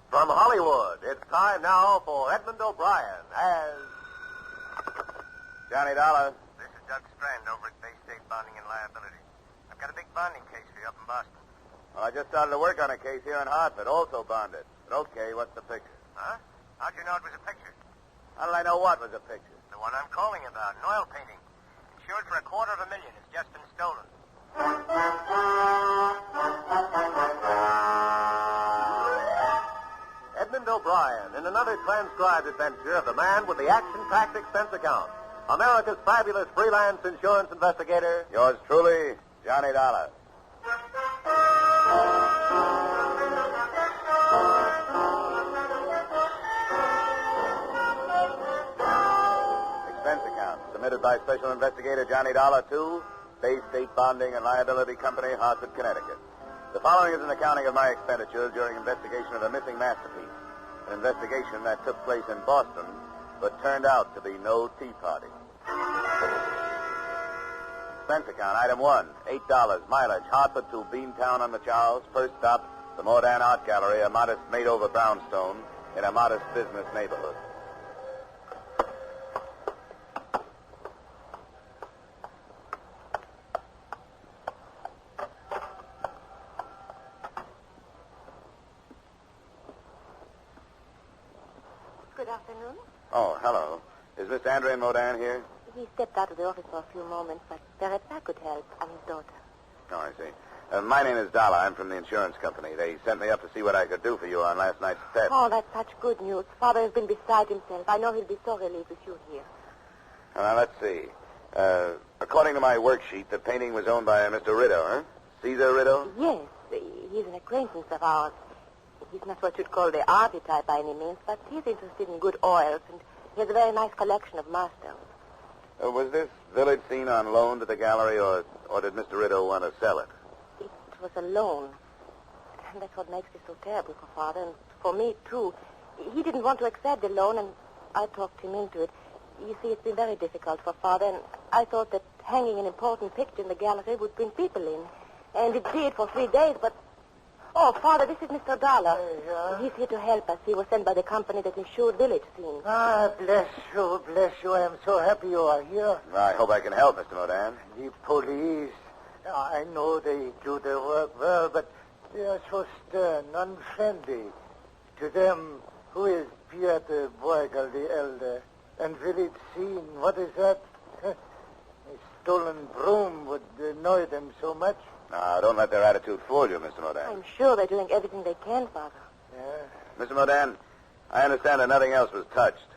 From Hollywood, it's time now for Edmund O'Brien as... Johnny Dollar. This is Doug Strand over at Bay State Bonding and Liability. I've got a big bonding case for you up in Boston. Well, I just started to work on a case here in Hartford, also bonded. But okay, what's the picture? Huh? How'd you know it was a picture? How did I know what was a picture? The one I'm calling about, an oil painting. Insured for $250,000. It's just been stolen. Edmund O'Brien in another transcribed adventure of the man with the action-packed expense account. America's fabulous freelance insurance investigator. Yours truly, Johnny Dollar. Expense account submitted by Special Investigator Johnny Dollar to Bay State Bonding and Liability Company, Hartford, Connecticut. The following is an accounting of my expenditures during investigation of a missing masterpiece. An investigation that took place in Boston, but turned out to be no tea party. Expense account, item 1, $8, mileage, Hartford to Beantown on the Charles. First stop, the Mordan Art Gallery, a modest made-over brownstone in a modest business neighborhood. Good afternoon. Oh, hello. Is Mr. Andrew Mordan here? He stepped out of the office for a few moments, but perhaps I could help. I'm his daughter. Oh, I see. My name is Dollar. I'm from the insurance company. They sent me up to see what I could do for you on last night's theft. Oh, that's such good news. Father has been beside himself. I know he'll be so relieved with you here. Now, let's see. According to my worksheet, the painting was owned by a Mr. Rideau, huh? Caesar Rideau? Yes, he's an acquaintance of ours. He's not what you'd call the arty type by any means, but he's interested in good oils, and he has a very nice collection of marstones. Was this village scene on loan to the gallery, or did Mr. Rideau want to sell it? It was a loan. And that's what makes it so terrible for Father, and for me, too. He didn't want to accept the loan, and I talked him into it. You see, it's been very difficult for Father, and I thought that hanging an important picture in the gallery would bring people in. And it did for 3 days, but... Oh, Father, this is Mr. Dollar. He's here to help us. He was sent by the company that insured village scene. Ah, bless you, bless you. I am so happy you are here. I hope I can help, Mr. Mordan. The police, I know they do their work well, but they are so stern, unfriendly. To them, who is Pieter Bruegel the elder? And village scene, what is that? A stolen broom would annoy them so much. Now, don't let their attitude fool you, Mr. Mordan. I'm sure they're doing everything they can, Father. Yeah. Mr. Mordan, I understand that nothing else was touched.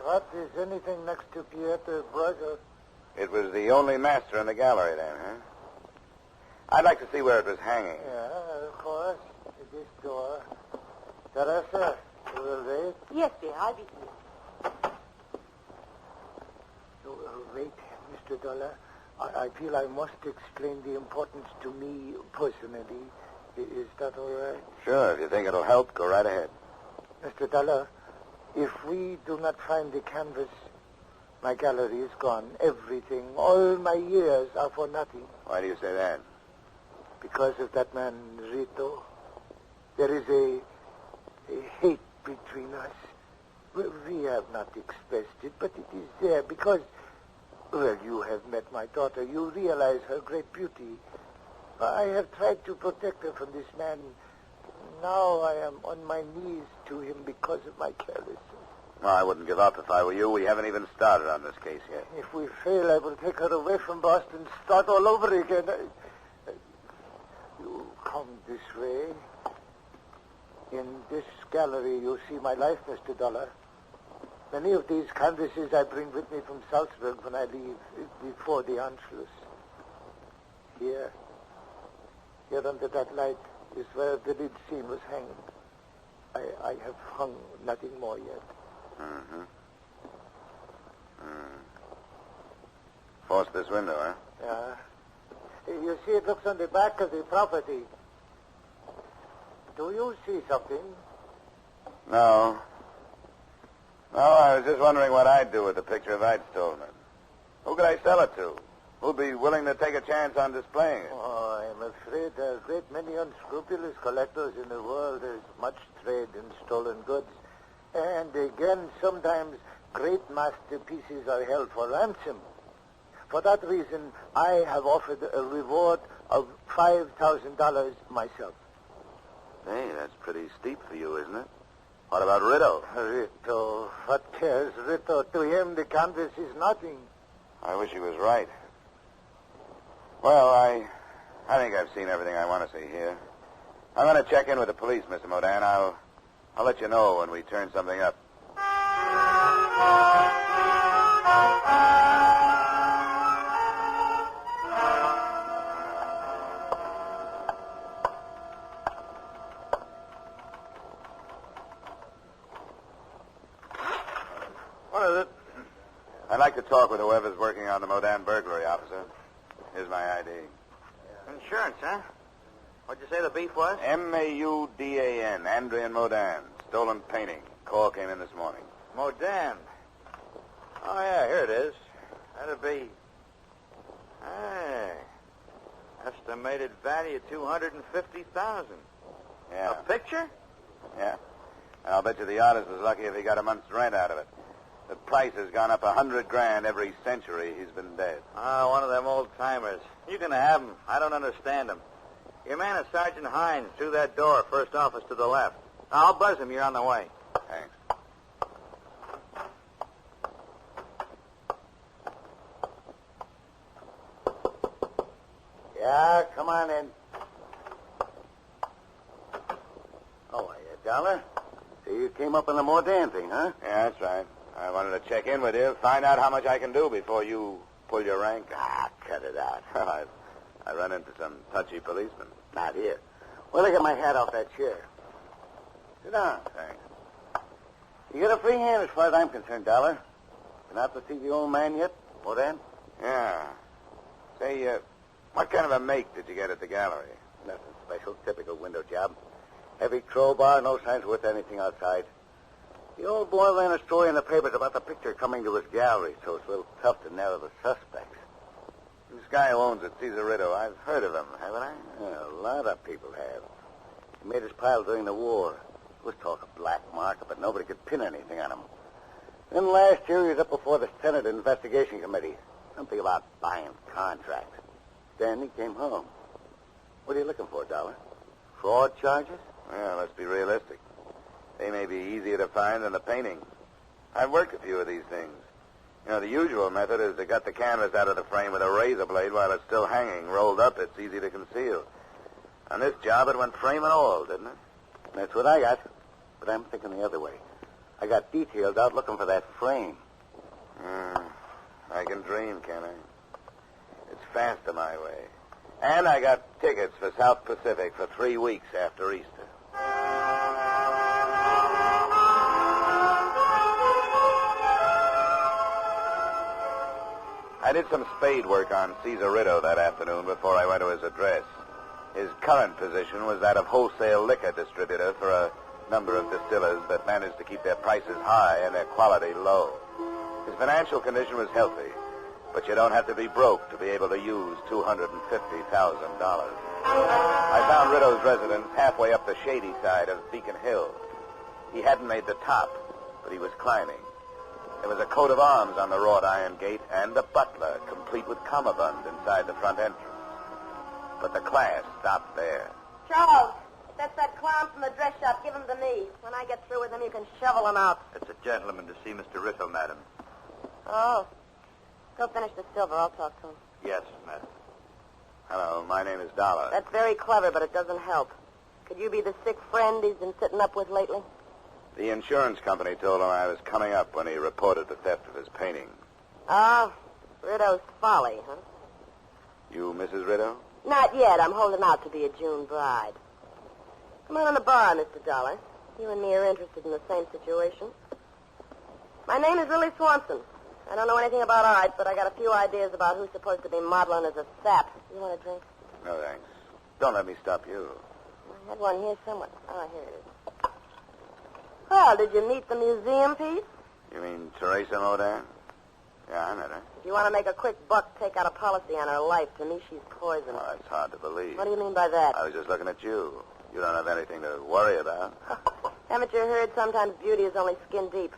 What is anything next to Pieter Bruegel? It was the only master in the gallery then, huh? I'd like to see where it was hanging. Yeah, of course. This door. Teresa, you will wait? Yes, dear, I'll be here. Wait, Mr. Dollar. I feel I must explain the importance to me personally. Is that all right? Sure, if you think it'll help, go right ahead. Mr. Dollar, if we do not find the canvas, my gallery is gone. Everything, all my years are for nothing. Why do you say that? Because of that man, Rito. There is a hate between us. We have not expressed it, but it is there because... Well, you have met my daughter. You realize her great beauty. I have tried to protect her from this man. Now I am on my knees to him because of my carelessness. Well, I wouldn't give up if I were you. We haven't even started on this case yet. If we fail, I will take her away from Boston, start all over again. You come this way. In this gallery, you see my life, Mr. Dollar. Many of these canvases I bring with me from Salzburg when I leave before the Anschluss. Here under that light is where the village scene was hanging. I have hung nothing more yet. Mm-hmm. Force this window, huh? Yeah. You see, it looks on the back of the property. Do you see something? No. No, I was just wondering what I'd do with the picture if I'd stolen it. Who could I sell it to? Who'd be willing to take a chance on displaying it? Oh, I'm afraid there are a great many unscrupulous collectors in the world. There's much trade in stolen goods. And again, sometimes great masterpieces are held for ransom. For that reason, I have offered a reward of $5,000 myself. Hey, that's pretty steep for you, isn't it? What about Rito? Rito? What cares Rito? To him, the canvas is nothing. I wish he was right. Well, I think I've seen everything I want to see here. I'm going to check in with the police, Mr. Modan. I'll let you know when we turn something up. What is it? I'd like to talk with whoever's working on the Modan burglary, officer. Here's my ID. Insurance, huh? What'd you say the beef was? Maudan, Andrian Modan. Stolen painting. Call came in this morning. Modan. Oh, yeah, here it is. That'd be... Hey. Estimated value $250,000. Yeah. A picture? Yeah. And I'll bet you the artist was lucky if he got a month's rent out of it. The price has gone up $100,000 every century he's been dead. Ah, one of them old-timers. You can have him. I don't understand him. Your man is Sergeant Hines, through that door, first office to the left. I'll buzz him. You're on the way. Thanks. Yeah, come on in. Oh, are you, Dollar? So you came up on the Modan thing, huh? Yeah, that's right. I wanted to check in with you, find out how much I can do before you pull your rank. Ah, cut it out. I run into some touchy policemen. Not here. Well, I get my hat off that chair. Sit down. Thanks. You got a free hand as far as I'm concerned, Dollar. Been out to see the old man yet, Modan? Yeah. Say, what kind of a make did you get at the gallery? Nothing special. Typical window job. Heavy crowbar, no signs worth anything outside. The old boy ran a story in the papers about the picture coming to his gallery, so it's a little tough to narrow the suspects. This guy who owns it, Cesarito, I've heard of him, haven't I? Yeah, a lot of people have. He made his pile during the war. There was talk of black market, but nobody could pin anything on him. Then last year he was up before the Senate Investigation Committee. Something about buying contracts. Then he came home. What are you looking for, Dollar? Fraud charges? Well, let's be realistic. They may be easier to find than the painting. I've worked a few of these things. You know, the usual method is to gut the canvas out of the frame with a razor blade while it's still hanging. Rolled up, it's easy to conceal. On this job, it went frame and all, didn't it? That's what I got. But I'm thinking the other way. I got details out looking for that frame. I can dream, can I? It's faster my way. And I got tickets for South Pacific for 3 weeks after Easter. I did some spade work on Cesarito that afternoon before I went to his address. His current position was that of wholesale liquor distributor for a number of distillers that managed to keep their prices high and their quality low. His financial condition was healthy, but you don't have to be broke to be able to use $250,000. I found Rito's residence halfway up the shady side of Beacon Hill. He hadn't made the top, but he was climbing. There was a coat of arms on the wrought iron gate and a butler, complete with cummerbund, inside the front entrance. But the class stopped there. Charles, that's that clown from the dress shop. Give him to me. When I get through with him, you can shovel him out. It's a gentleman to see Mr. Rito, madam. Oh. Go finish the silver. I'll talk to him. Yes, madam. Hello, my name is Dollar. That's very clever, but it doesn't help. Could you be the sick friend he's been sitting up with lately? The insurance company told him I was coming up when he reported the theft of his painting. Ah, Rito's folly, huh? You Mrs. Rito? Not yet. I'm holding out to be a June bride. Come on in the bar, Mr. Dollar. You and me are interested in the same situation. My name is Lily Swanson. I don't know anything about art, but I got a few ideas about who's supposed to be modeling as a sap. You want a drink? No, thanks. Don't let me stop you. I had one here somewhere. Oh, here it is. Well, did you meet the museum piece? You mean Teresa Modan? Yeah, I met her. If you want to make a quick buck, take out a policy on her life. To me, she's poison. Oh, that's hard to believe. What do you mean by that? I was just looking at you. You don't have anything to worry about. Haven't you heard sometimes beauty is only skin deep?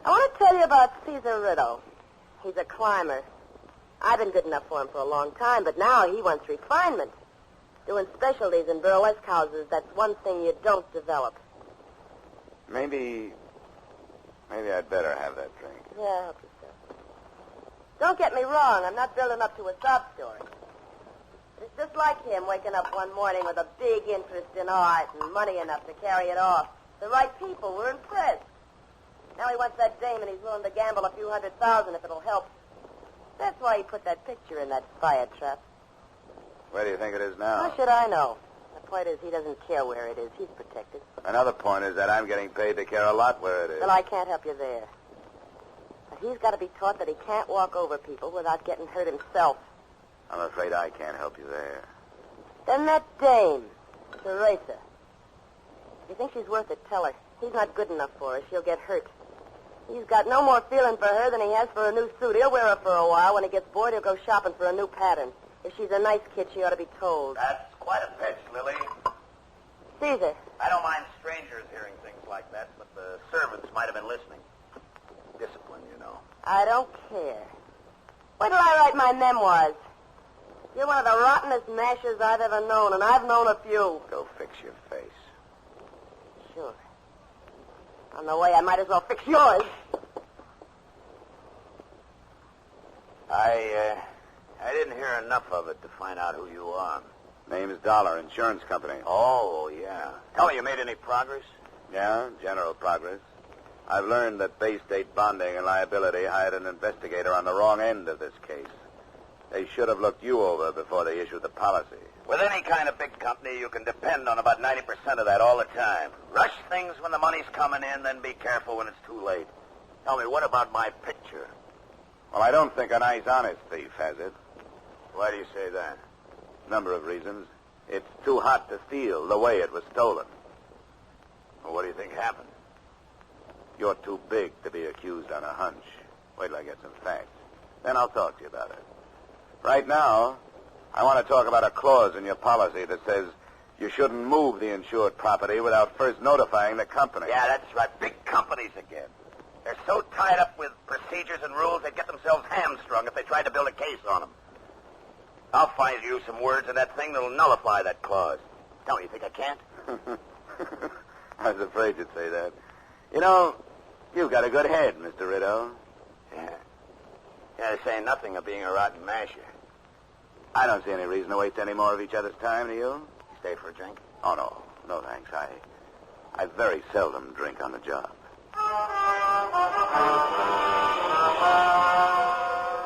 I want to tell you about Caesar Riddle. He's a climber. I've been good enough for him for a long time, but now he wants refinement. Doing specialties in burlesque houses, that's one thing you don't develop. Maybe I'd better have that drink. Yeah, help yourself. Don't get me wrong, I'm not building up to a sob story. It's just like him waking up one morning with a big interest in art and money enough to carry it off. The right people were impressed. Now he wants that dame and he's willing to gamble a few $100,000 if it'll help. That's why he put that picture in that fire trap. Where do you think it is now? How should I know? The point is he doesn't care where it is. He's protected. Another point is that I'm getting paid to care a lot where it is. Well, I can't help you there. But he's got to be taught that he can't walk over people without getting hurt himself. I'm afraid I can't help you there. Then that dame, Teresa. If you think she's worth it, tell her. He's not good enough for her. She'll get hurt. He's got no more feeling for her than he has for a new suit. He'll wear her for a while. When he gets bored, he'll go shopping for a new pattern. If she's a nice kid, she ought to be told. That's quite a pitch, Lily. Caesar. I don't mind strangers hearing things like that, but the servants might have been listening. Discipline, you know. I don't care. Wait till I write my memoirs. You're one of the rottenest mashers I've ever known, and I've known a few. Go fix your face. Sure. On the way, I might as well fix yours. I didn't hear enough of it to find out who you are. Name's Dollar, insurance company. Oh, yeah. Tell me, you made any progress? Yeah, general progress. I've learned that Bay State Bonding and Liability hired an investigator on the wrong end of this case. They should have looked you over before they issued the policy. With any kind of big company, you can depend on about 90% of that all the time. Rush things when the money's coming in, then be careful when it's too late. Tell me, what about my picture? Well, I don't think a nice, honest thief has it. Why do you say that? Number of reasons. It's too hot to steal the way it was stolen. Well, what do you think happened? You're too big to be accused on a hunch. Wait till I get some facts. Then I'll talk to you about it. Right now, I want to talk about a clause in your policy that says you shouldn't move the insured property without first notifying the company. Yeah, that's right. Big companies again. They're so tied up with procedures and rules, they'd get themselves hamstrung if they tried to build a case on them. I'll find you some words in that thing that'll nullify that clause. Tell me, you think I can't? I was afraid you'd say that. You know, you've got a good head, Mr. Rideau. Yeah. Yeah, they say nothing of being a rotten masher. I don't see any reason to waste any more of each other's time, do you? Stay for a drink? Oh, no. No, thanks. I very seldom drink on the job.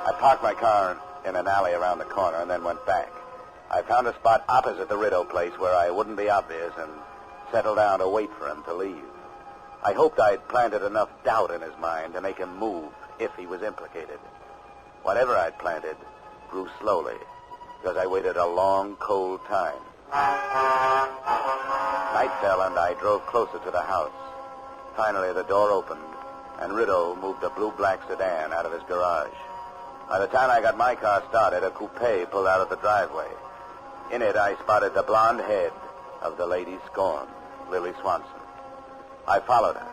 I parked my car in an alley around the corner and then went back. I found a spot opposite the Rideau place where I wouldn't be obvious and settled down to wait for him to leave. I hoped I'd planted enough doubt in his mind to make him move if he was implicated. Whatever I'd planted grew slowly because I waited a long, cold time. Night fell and I drove closer to the house. Finally, the door opened, and Rideau moved a blue-black sedan out of his garage. By the time I got my car started, a coupe pulled out of the driveway. In it, I spotted the blonde head of the lady scorned, Lily Swanson. I followed her.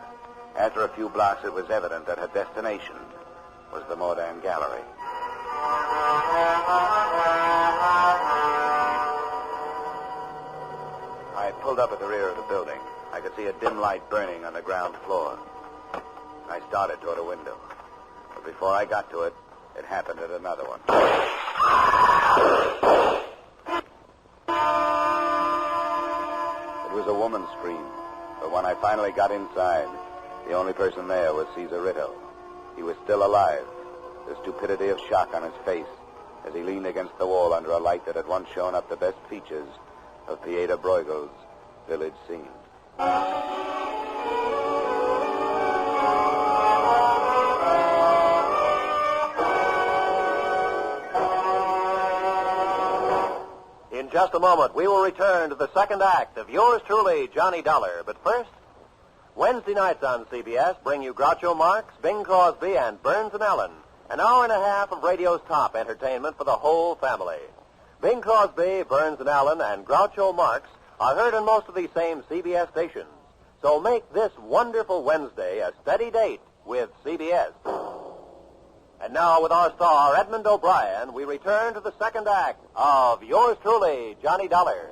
After a few blocks, it was evident that her destination was the Modern Gallery. I pulled up at the rear of the building. I could see a dim light burning on the ground floor. I started toward a window. But before I got to it, it happened at another one. It was a woman's scream. But when I finally got inside, the only person there was Caesar Rideau. He was still alive, the stupidity of shock on his face as he leaned against the wall under a light that had once shown up the best features of Pieta Bruegel's village scene. In just a moment, we will return to the second act of yours truly, Johnny Dollar. But first, Wednesday nights on CBS bring you Groucho Marx, Bing Crosby, and Burns and Allen An hour and a half of radio's top entertainment for the whole family. Bing Crosby, Burns and Allen, and Groucho Marx are heard on most of these same CBS stations. So make this wonderful Wednesday a steady date with CBS. And now, with our star, Edmund O'Brien, we return to the second act of yours truly, Johnny Dollar.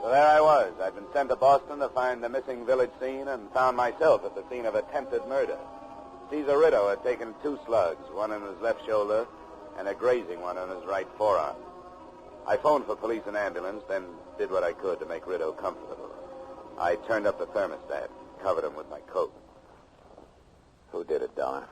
So there I was. I'd been sent to Boston to find the missing village scene and found myself at the scene of attempted murder. Caesar Rideau had taken 2 slugs, one in his left shoulder and a grazing one on his right forearm. I phoned for police and ambulance, then did what I could to make Rideau comfortable. I turned up the thermostat, covered him with my coat. Who did it, Dollar?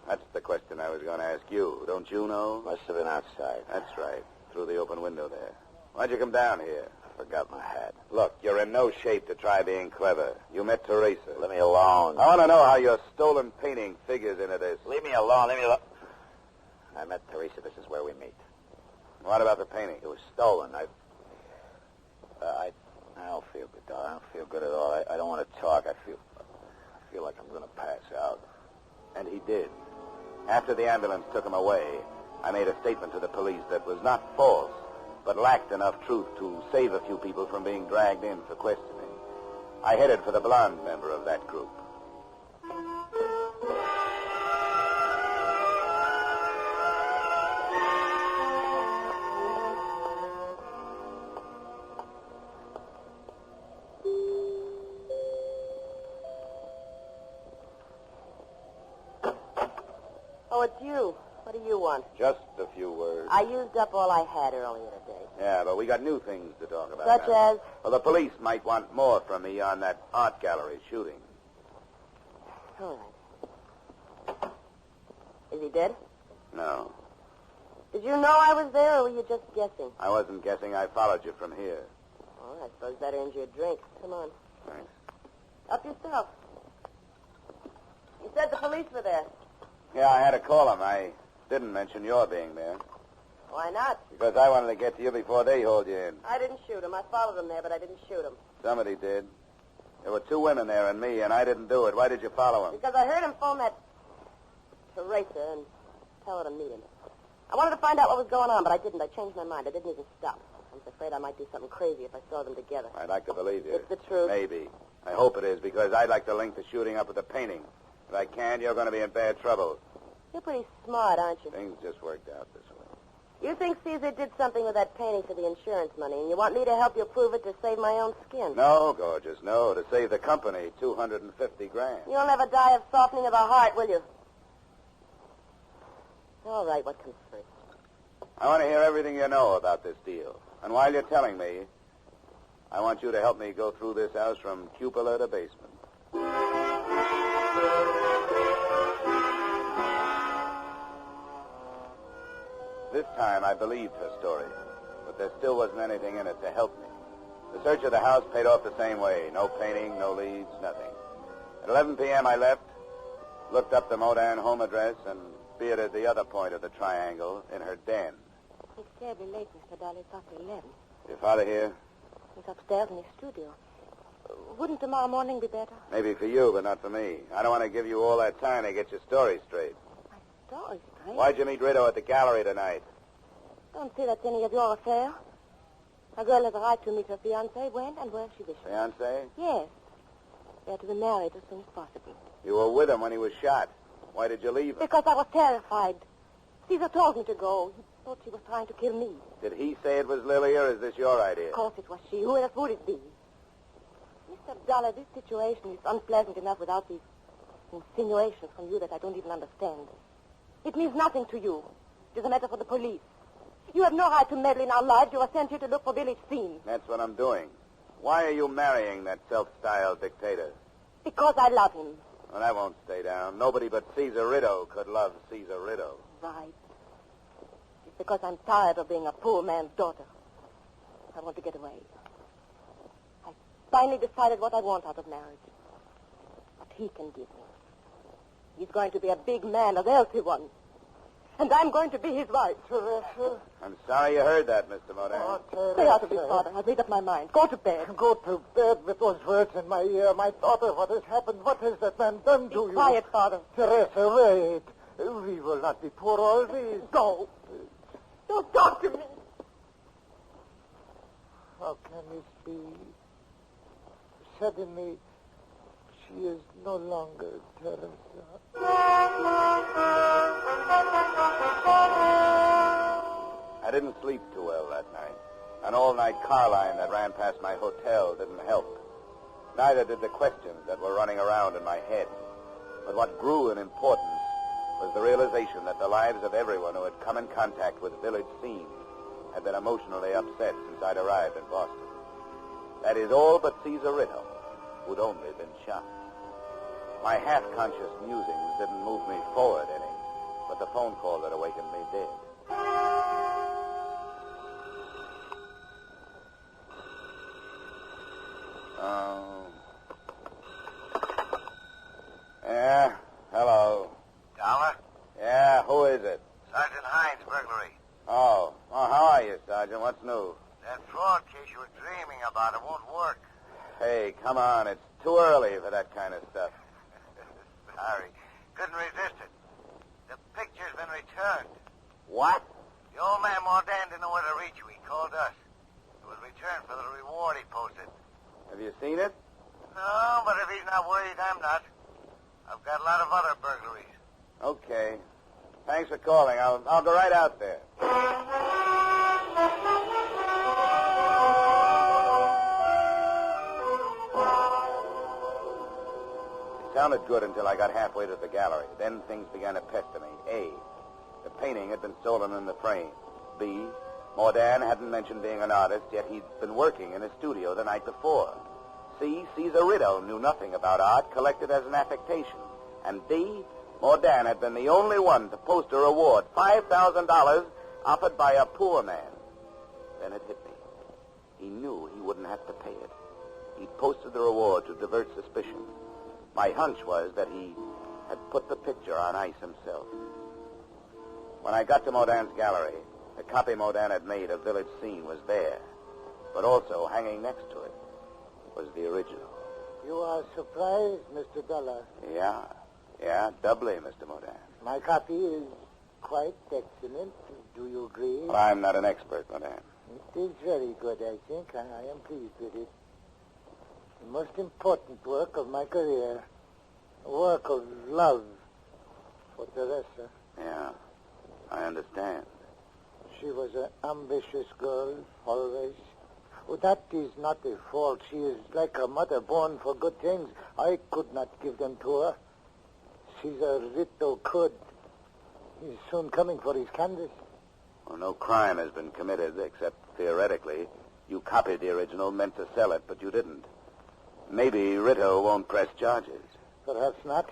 That's the question I was going to ask you. Don't you know? Must have been outside. That's right. Through the open window there. Why'd you come down here? I forgot my hat. Look, you're in no shape to try being clever. You met Teresa. Let me alone. I want to know how your stolen painting figures into this. Leave me alone. Leave me alone. I met Teresa. This is where we meet. What about the painting? It was stolen. I don't feel good, Dollar. I don't feel good at all. I don't want to talk. I feel like I'm going to pass out. And he did. After the ambulance took him away, I made a statement to the police that was not false, but lacked enough truth to save a few people from being dragged in for questioning. I headed for the blonde member of that group. Oh, it's you. What do you want? Just a few words. I used up all I had earlier today. Yeah, but we got new things to talk about. Such now. as? Well, the police might want more from me on that art gallery shooting. All right. Is he dead? No. Did you know I was there, or were you just guessing? I wasn't guessing. I followed you from here. Oh, I suppose that earns you a drink. Come on. Thanks. Up yourself. You said the police were there. Yeah, I had to call them. I didn't mention your being there. Why not? Because I wanted to get to you before they hauled you in. I didn't shoot him. I followed him there, but I didn't shoot him. Somebody did. There were 2 women there and me, and I didn't do it. Why did you follow him? Because I heard him phone that Teresa and tell her to meet him. I wanted to find out what was going on, but I didn't. I changed my mind. I didn't even stop. I was afraid I might do something crazy if I saw them together. I'd like to believe you. It's the truth. Maybe. I hope it is, because I'd like to link the shooting up with the painting. If I can't, you're going to be in bad trouble. You're pretty smart, aren't you? Things just worked out this way. You think Caesar did something with that painting for the insurance money, and you want me to help you prove it to save my own skin? No, gorgeous, no. To save the company, $250,000. You'll never die of softening of the heart, will you? All right, what comes first? I want to hear everything you know about this deal. And while you're telling me, I want you to help me go through this house from cupola to basement. This time I believed her story, but there still wasn't anything in it to help me. The search of the house paid off the same way. No painting, no leads, nothing. At 11 p.m. I left, looked up the Modern home address, and bearded the other point of the triangle in her den. It's terribly late, Mr. Dolly. It's after 11. Your father here? He's upstairs in his studio. Wouldn't tomorrow morning be better? Maybe for you, but not for me. I don't want to give you all that time to get your story straight. My story straight? Why'd you meet Rideau at the gallery tonight? Don't say that's any of your affair. A girl has a right to meet her fiancé when and where she wishes. Fiancé? Yes. They're to be married as soon as possible. You were with him when he was shot. Why did you leave him? Because I was terrified. Caesar told me to go. He thought she was trying to kill me. Did he say it was Lily, or is this your idea? Of course it was she. Who else would it be? Mr. Dollar, this situation is unpleasant enough without these insinuations from you that I don't even understand. It means nothing to you. It is a matter for the police. You have no right to meddle in our lives. You are sent here to look for village scenes. That's what I'm doing. Why are you marrying that self-styled dictator? Because I love him. Well, that won't stay down. Nobody but Caesar Rideau could love Caesar Rideau. Right. It's because I'm tired of being a poor man's daughter. I want to get away. I finally decided what I want out of marriage. What he can give me. He's going to be a big man, a wealthy one. And I'm going to be his wife. Teresa. I'm sorry you heard that, Mr. Modern. Oh, Teresa. Stay out of this, Father. I've made up my mind. Go to bed. Go to bed with those words in my ear. My daughter, what has happened? What has that man done to you? Be quiet, Father. Teresa, wait. We will not be poor always. Go. Don't talk to me. How can this be? Suddenly, she is no longer Teresa. I didn't sleep too well that night. An all-night car line that ran past my hotel didn't help. Neither did the questions that were running around in my head. But what grew in importance was the realization that the lives of everyone who had come in contact with Village Scene had been emotionally upset since I'd arrived in Boston. That is all but Caesar Ritto, who'd only been shot. My half-conscious musings didn't move me forward any, but the phone call that awakened me did. Yeah, hello. Dollar? Yeah, who is it? Sergeant Hines, burglary. Oh, how are you, Sergeant? What's new? That fraud case you were dreaming about, it won't work. Hey, come on. It's too early for that kind of stuff. Sorry. Couldn't resist it. The picture's been returned. What? The old man Mordan didn't know where to reach you. He called us. It was returned for the reward he posted. Have you seen it? No, but if he's not worried, I'm not. I've got a lot of other burglaries. Okay. Thanks for calling. I'll go right out there. It sounded good until I got halfway to the gallery. Then things began to pester me. A, the painting had been stolen in the frame. B, Mordan hadn't mentioned being an artist, yet he'd been working in his studio the night before. C, Caesar Ritto knew nothing about art, collected as an affectation. And D, Mordan had been the only one to post a reward, $5,000, offered by a poor man. Then it hit me. He knew he wouldn't have to pay it. He'd posted the reward to divert suspicion. My hunch was that he had put the picture on ice himself. When I got to Mordan's gallery, the copy Mordan had made of Village Scene was there. But also, hanging next to it, was the original. You are surprised, Mr. Dollar. Yeah, doubly, Mr. Mordan. My copy is quite excellent. Do you agree? Well, I'm not an expert, Mordan. It is very good, I think. I am pleased with it. The most important work of my career. A work of love for Teresa. Yeah, I understand. She was an ambitious girl, always. Oh, that is not a fault. She is like her mother, born for good things. I could not give them to her. Caesar Ritto could. He's soon coming for his canvas. Well, no crime has been committed, except theoretically. You copied the original, meant to sell it, but you didn't. Maybe Ritto won't press charges. Perhaps not.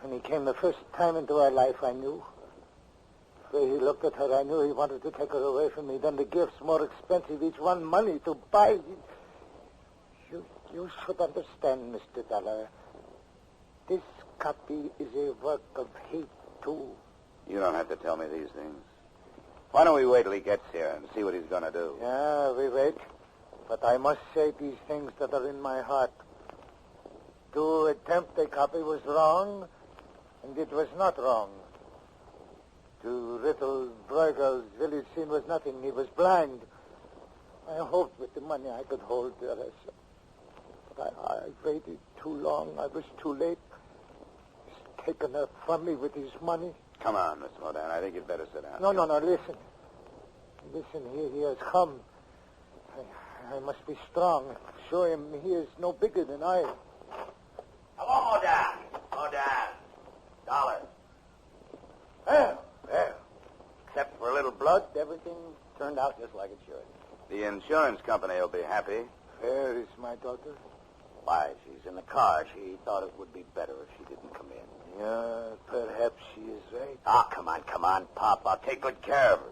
When he came the first time into our life, I knew. The way he looked at her, I knew he wanted to take her away from me. Then the gifts, more expensive, each one money to buy. You should understand, Mr. Dollar. This copy is a work of hate, too. You don't have to tell me these things. Why don't we wait till he gets here and see what he's going to do? Yeah, we wait. But I must say these things that are in my heart. To attempt a copy was wrong, and it was not wrong. To Rittle Bruegel's Village Scene was nothing. He was blind. I hoped with the money I could hold Teresa. But I waited too long. I was too late. He's taken her from me with his money. Come on, Mr. Mordan. I think you'd better sit down. No, listen. Listen, he has come. I must be strong. Show him he is no bigger than I. Hello, Mordan. Dollar. Well. Except for a little blood, everything turned out just like it should. The insurance company will be happy. Where is my daughter? Why, she's in the car. She thought it would be better if she didn't come in. Yeah, perhaps she is right. Oh, come on, Pop. I'll take good care of her.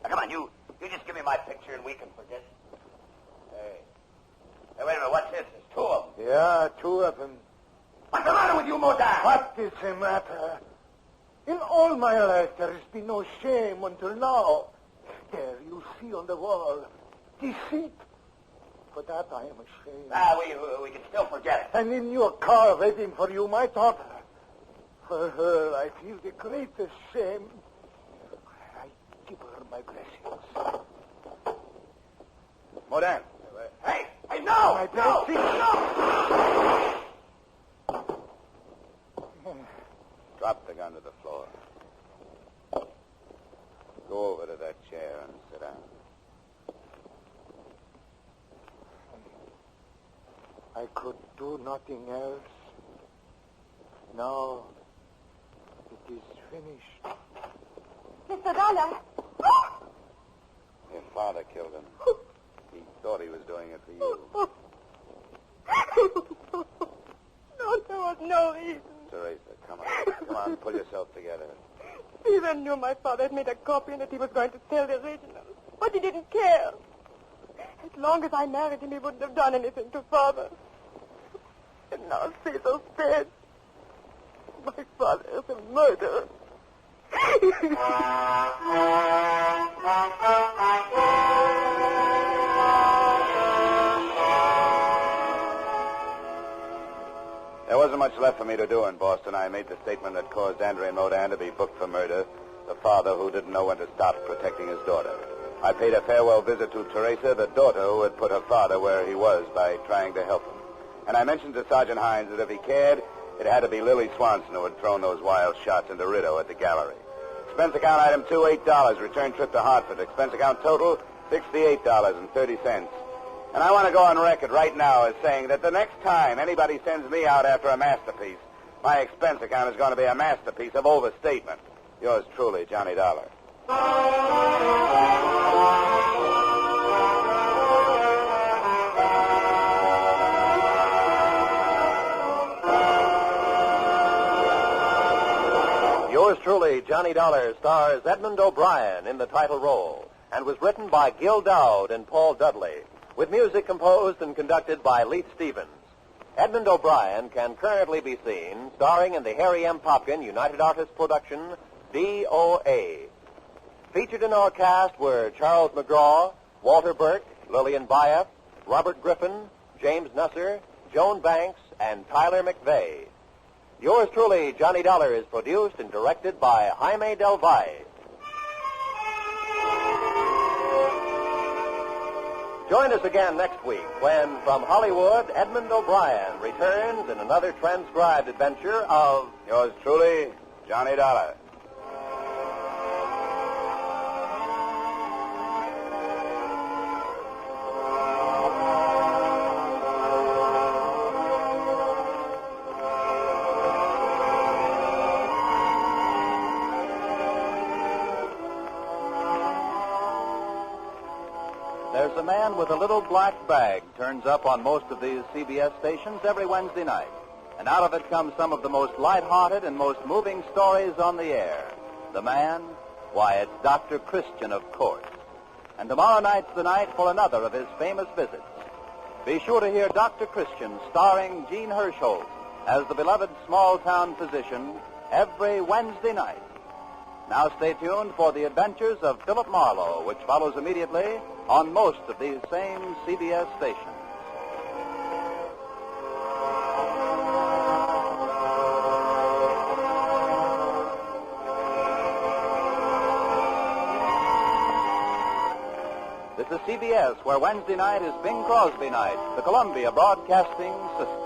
Now, come on, you just give me my picture and we can forget. Hey, wait a minute. What's this? There's two of them. Yeah, two of them. What's the matter with you, Mordan? What is the matter? In all my life, there has been no shame until now. There, you see on the wall, deceit. For that, I am ashamed. We can still forget it. And in your car waiting for you, my daughter. For her, I feel the greatest shame. I give her my blessings. Modan. Hey, no! My blessings. No! Drop the gun to the floor. Go over to that chair and sit down. I could do nothing else. Now, it is finished. Mr. Dollar. Your father killed him. He thought he was doing it for you. No, there was no reason. Teresa, come on. Come on, pull yourself together. Stephen knew my father had made a copy and that he was going to sell the original. But he didn't care. As long as I married him, he wouldn't have done anything to Father. And now Cecil's dead. My father is a murderer. There wasn't much left for me to do in Boston. I made the statement that caused Andre and Modan to be booked for murder. The father who didn't know when to stop protecting his daughter. I paid a farewell visit to Teresa, the daughter who had put her father where he was by trying to help him. And I mentioned to Sergeant Hines that if he cared, it had to be Lily Swanson who had thrown those wild shots into Rideau at the gallery. Expense account item 2, $8. Return trip to Hartford. Expense account total, $68.30. And I want to go on record right now as saying that the next time anybody sends me out after a masterpiece, my expense account is going to be a masterpiece of overstatement. Yours truly, Johnny Dollar. Yours truly, Johnny Dollar, stars Edmund O'Brien in the title role and was written by Gil Dowd and Paul Dudley, with music composed and conducted by Leith Stevens. Edmund O'Brien can currently be seen starring in the Harry M. Popkin United Artists production, DOA. Featured in our cast were Charles McGraw, Walter Burke, Lillian Bayef, Robert Griffin, James Nusser, Joan Banks, and Tyler McVeigh. Yours truly, Johnny Dollar, is produced and directed by Jaime Del Valle. Join us again next week when, from Hollywood, Edmund O'Brien returns in another transcribed adventure of Yours truly, Johnny Dollar. There's a man with a little black bag turns up on most of these CBS stations every Wednesday night. And out of it comes some of the most light-hearted and most moving stories on the air. The man? Why, it's Dr. Christian, of course. And tomorrow night's the night for another of his famous visits. Be sure to hear Dr. Christian starring Gene Hirschholt as the beloved small-town physician every Wednesday night. Now stay tuned for the adventures of Philip Marlowe, which follows immediately on most of these same CBS stations. This is CBS, where Wednesday night is Bing Crosby night, the Columbia Broadcasting System.